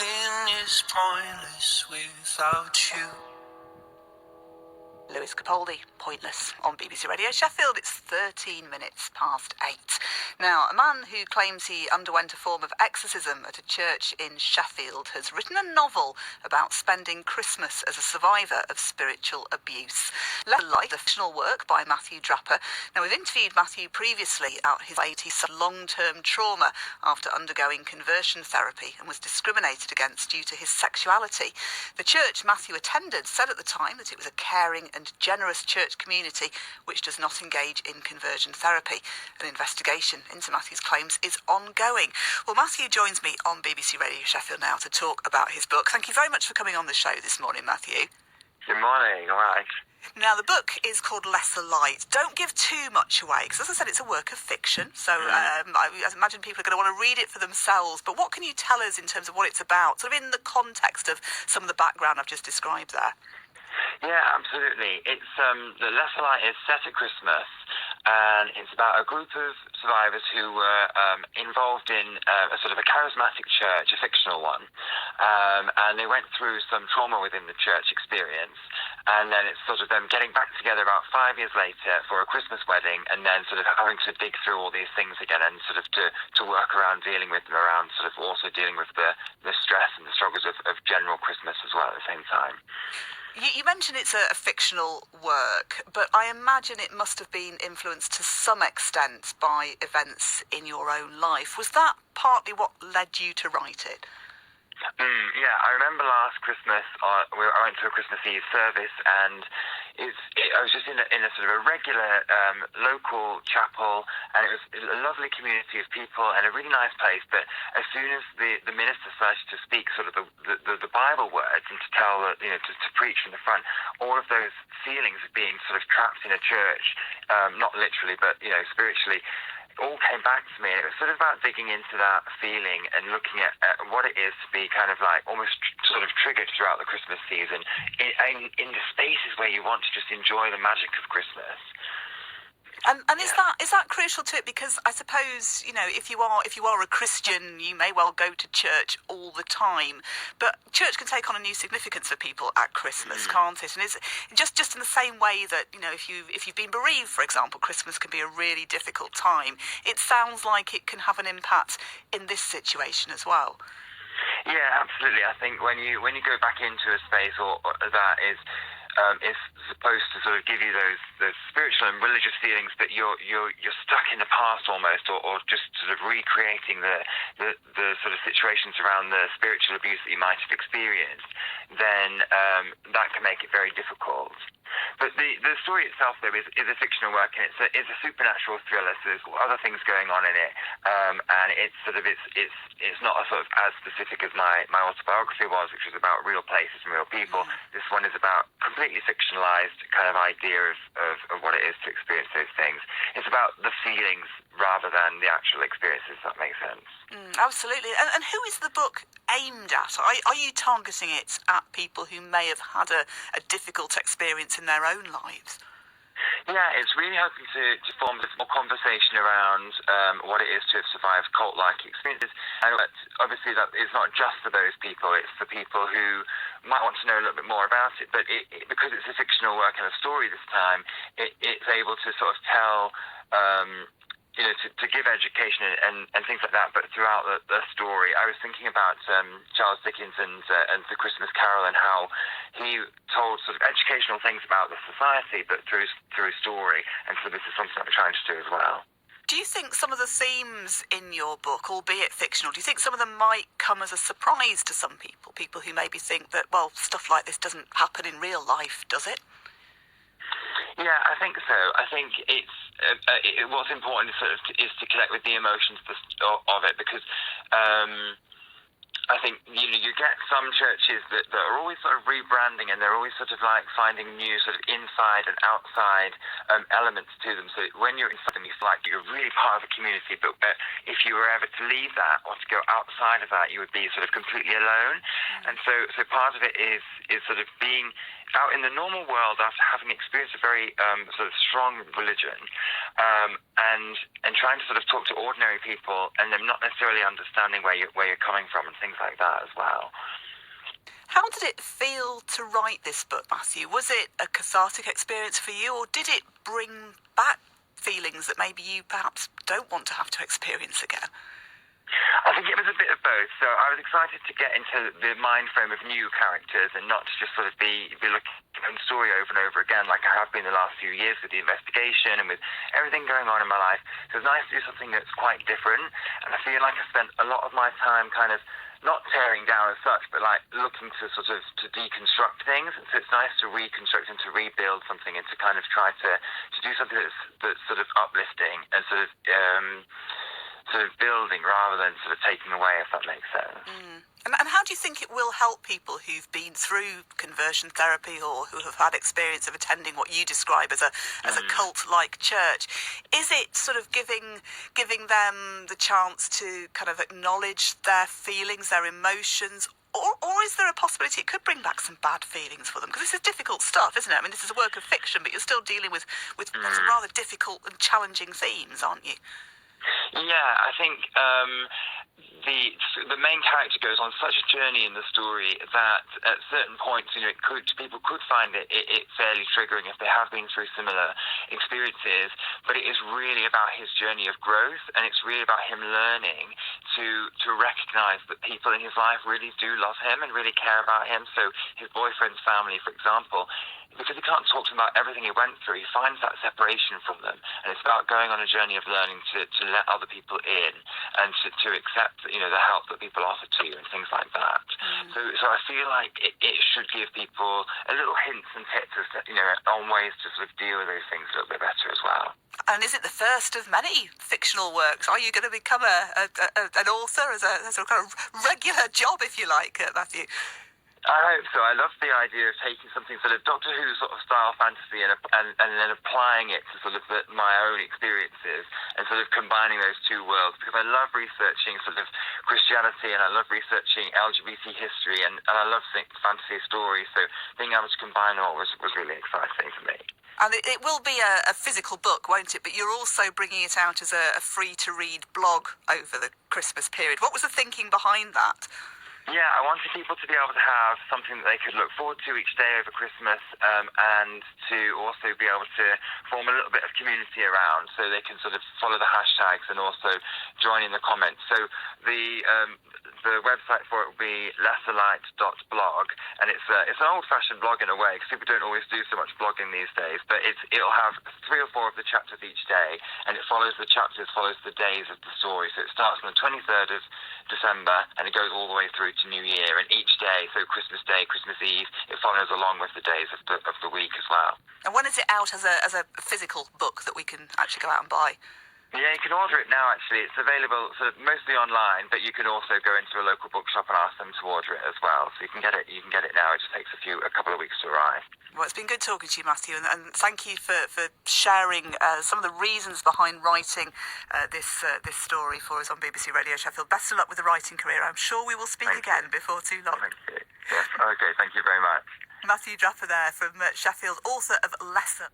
Nothing is pointless without you. Lewis Capaldi, Pointless, on BBC Radio Sheffield. It's 13 minutes past 8. Now, a man who claims he underwent a form of exorcism at a church in Sheffield has written a novel about spending Christmas as a survivor of spiritual abuse. Let Light, the fictional work by Matthew Drapper. Now, we've interviewed Matthew previously about his 80s long-term trauma after undergoing conversion therapy and was discriminated against due to his sexuality. The church Matthew attended said at the time that it was a caring and generous church community which does not engage in conversion therapy. An investigation into Matthew's claims is ongoing. Well, Matthew joins me on BBC Radio Sheffield now to talk about his book. Thank you very much for coming on the show this morning, Matthew. Good morning, all right. Now, the book is called Lesser Light. Don't give too much away, because as I said, it's a work of fiction, so I imagine people are going to want to read it for themselves. But what can you tell us in terms of what it's about, sort of in the context of some of the background I've just described there? Yeah, absolutely. It's the Lesser Light is set at Christmas, and it's about a group of survivors who were involved in a sort of a charismatic church, a fictional one, and they went through some trauma within the church experience, and then it's sort of them getting back together about 5 years later for a Christmas wedding, and then sort of having to dig through all these things again and sort of to work around dealing with them, around sort of also dealing with the stress and the struggles of general Christmas as well at the same time. You mentioned it's a fictional work, but I imagine it must have been influenced to some extent by events in your own life. Was that partly what led you to write it? Yeah, I remember last Christmas, I went to a Christmas Eve service, and I was just in a sort of a regular local chapel, and it was a lovely community of people and a really nice place. But as soon as the minister started to speak sort of the Bible words and to tell to preach from the front, all of those feelings of being sort of trapped in a church, not literally but spiritually, all came back to me, and it was sort of about digging into that feeling and looking at what it is to be kind of like almost sort of triggered throughout the Christmas season in the spaces where you want to just enjoy the magic of Christmas. And is that crucial to it? Because I suppose, if you are a Christian, you may well go to church all the time, but church can take on a new significance for people at Christmas, can't it? And it's just in the same way that, if you've been bereaved, for example, Christmas can be a really difficult time. It sounds like it can have an impact in this situation as well. Yeah, absolutely. I think when you go back into a space or that is supposed to sort of give you those spiritual and religious feelings that you're stuck in the past almost, or just sort of recreating the sort of situations around the spiritual abuse that you might have experienced, then that can make it very difficult. But the story itself, though, is a fictional work, and it's a supernatural thriller. So there's other things going on in it, and it's sort of it's not a sort of as specific as my autobiography was, which was about real places and real people. This one is about completely fictionalized kind of idea of what it is to experience those things. It's about the feelings rather than the actual experiences. If that makes sense. Absolutely. And who is the book aimed at? Are you targeting it at people who may have had a difficult experience in their own lives? Yeah, it's really hoping to form a more conversation around what it is to have survived cult-like experiences. And obviously that is not just for those people, it's for people who might want to know a little bit more about it. But because it's a fictional work and a story this time, it's able to sort of tell to give education and things like that, but throughout the story. I was thinking about Charles Dickens and The Christmas Carol, and how he told sort of educational things about the society, but through story, and so this is something I'm trying to do as well. Do you think some of the themes in your book, albeit fictional, do you think some of them might come as a surprise to some people who maybe think that, well, stuff like this doesn't happen in real life, does it? Yeah, I think so. I think what's important is to connect with the emotions of it, because I think you get some churches that are always sort of rebranding, and they're always sort of like finding new sort of inside and outside elements to them. So when you're inside them, you feel like you're really part of a community, but if you were ever to leave that or to go outside of that, you would be sort of completely alone. And so part of it is sort of being out in the normal world after having experienced a very sort of strong religion, and trying to sort of talk to ordinary people, and them not necessarily understanding where you're coming from and things like that as well. How did it feel to write this book, Matthew? Was it a cathartic experience for you, or did it bring back feelings that maybe you perhaps don't want to have to experience again? I think it was a bit of both. So I was excited to get into the mind frame of new characters and not to just sort of be looking at the story over and over again like I have been the last few years with the investigation and with everything going on in my life. So it was nice to do something that's quite different. And I feel like I spent a lot of my time kind of not tearing down as such, but like looking to sort of to deconstruct things. And so it's nice to reconstruct and to rebuild something and to kind of try to do something that's sort of uplifting and sort of building rather than sort of taking away, if that makes sense. And how do you think it will help people who've been through conversion therapy or who have had experience of attending what you describe as a cult-like church? Is it sort of giving them the chance to kind of acknowledge their feelings, their emotions, or is there a possibility it could bring back some bad feelings for them? Because this is difficult stuff, isn't it? I mean, this is a work of fiction, but you're still dealing with some rather difficult and challenging themes, aren't you? Yeah, I think the main character goes on such a journey in the story that at certain points, people could find it fairly triggering if they have been through similar experiences. But it is really about his journey of growth, and it's really about him learning to recognise that people in his life really do love him and really care about him. So his boyfriend's family, for example, because he can't talk to them about everything he went through, he finds that separation from them. And it's about going on a journey of learning to let other people in and to accept, the help that people offer to you and things like that. So I feel like it should give people a little hints and tips as to, on ways to sort of deal with those things a little bit better as well. And is it the first of many fictional works? Are you going to become an author as a kind of regular job, if you like, Matthew? I hope so. I love the idea of taking something sort of Doctor Who sort of style fantasy and then applying it to sort of my own experiences and sort of combining those two worlds, because I love researching sort of Christianity and I love researching LGBT history and I love fantasy stories. So being able to combine them all was really exciting for me. And it will be a physical book, won't it? But you're also bringing it out as a free-to-read blog over the Christmas period. What was the thinking behind that? Yeah, I wanted people to be able to have something that they could look forward to each day over Christmas, and to also be able to form a little bit of community around, so they can sort of follow the hashtags and also join in the comments. So the website for it will be lesserlight.blog, and it's an old-fashioned blog in a way, because people don't always do so much blogging these days, but it'll have 3 or 4 of the chapters each day, and it follows the days of the story. So it starts on the 23rd of December, and it goes all the way through to New Year, and each day, so Christmas Day, Christmas Eve, it follows along with the days of the week as well. And when is it out as a physical book that we can actually go out and buy? Yeah, you can order it now, actually. It's available sort of mostly online, but you can also go into a local bookshop and ask them to order it as well. So you can get it now. It just takes a couple of weeks to arrive. Well, it's been good talking to you, Matthew, and thank you for sharing some of the reasons behind writing this story for us on BBC Radio Sheffield. Best of luck with the writing career. I'm sure we will speak again before too long. Thank you. Yes, okay, thank you very much. Matthew Drapper there from Sheffield, author of Lesser.